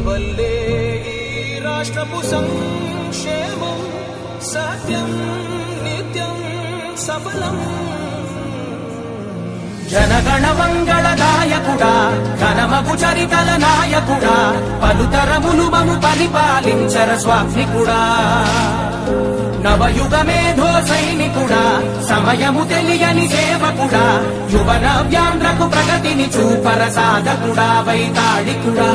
వల్లే ఈ రాష్ట్రపు సంక్షేమం సత్యం నిత్యం సఫలం. జనగణ మంగళదాయకుడా ఘనమగు చరితల నాయకుడా పలుతరములు మము పరిపాలించర స్వామికుడా. నవయుగ మేధో సైనికుడా సమయము తెలియని సేవకుడా యువన వ్యాంధ్రకు ప్రగతిని చూపర సాధకుడా వైతాళికుడా.